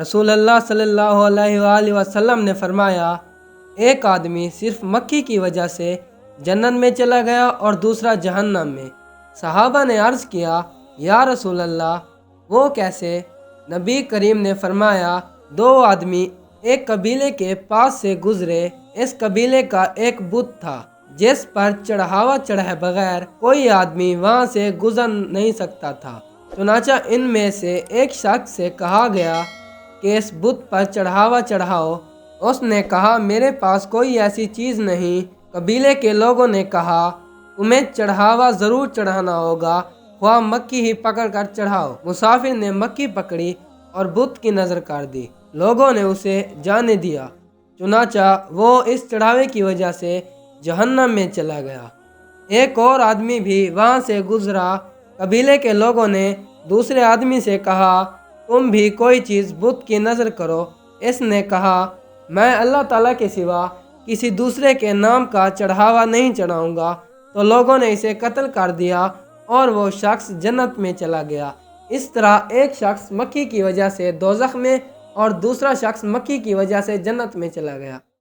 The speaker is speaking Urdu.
رسول اللہ صلی اللہ علیہ وآلہ وسلم نے فرمایا، ایک آدمی صرف مکھی کی وجہ سے جنت میں چلا گیا اور دوسرا جہنم میں۔ صحابہ نے عرض کیا، یا رسول اللہ وہ کیسے؟ نبی کریم نے فرمایا، دو آدمی ایک قبیلے کے پاس سے گزرے۔ اس قبیلے کا ایک بت تھا جس پر چڑھاوا چڑھے بغیر کوئی آدمی وہاں سے گزر نہیں سکتا تھا۔ چنانچہ ان میں سے ایک شخص سے کہا گیا کہ اس بت پر چڑھاوا چڑھاؤ۔ اس نے کہا، میرے پاس کوئی ایسی چیز نہیں۔ قبیلے کے لوگوں نے کہا، تمہیں چڑھاوا ضرور چڑھانا ہوگا، خواہ مکھی ہی پکڑ کر چڑھاؤ۔ مسافر نے مکھی پکڑی اور بت کی نظر کر دی۔ لوگوں نے اسے جانے دیا، چنانچہ وہ اس چڑھاوے کی وجہ سے جہنم میں چلا گیا۔ ایک اور آدمی بھی وہاں سے گزرا۔ قبیلے کے لوگوں نے دوسرے آدمی سے کہا، تم بھی کوئی چیز بت کی نظر کرو۔ اس نے کہا، میں اللہ تعالیٰ کے سوا کسی دوسرے کے نام کا چڑھاوا نہیں چڑھاؤں گا۔ تو لوگوں نے اسے قتل کر دیا اور وہ شخص جنت میں چلا گیا۔ اس طرح ایک شخص مکھی کی وجہ سے دوزخ میں اور دوسرا شخص مکھی کی وجہ سے جنت میں چلا گیا۔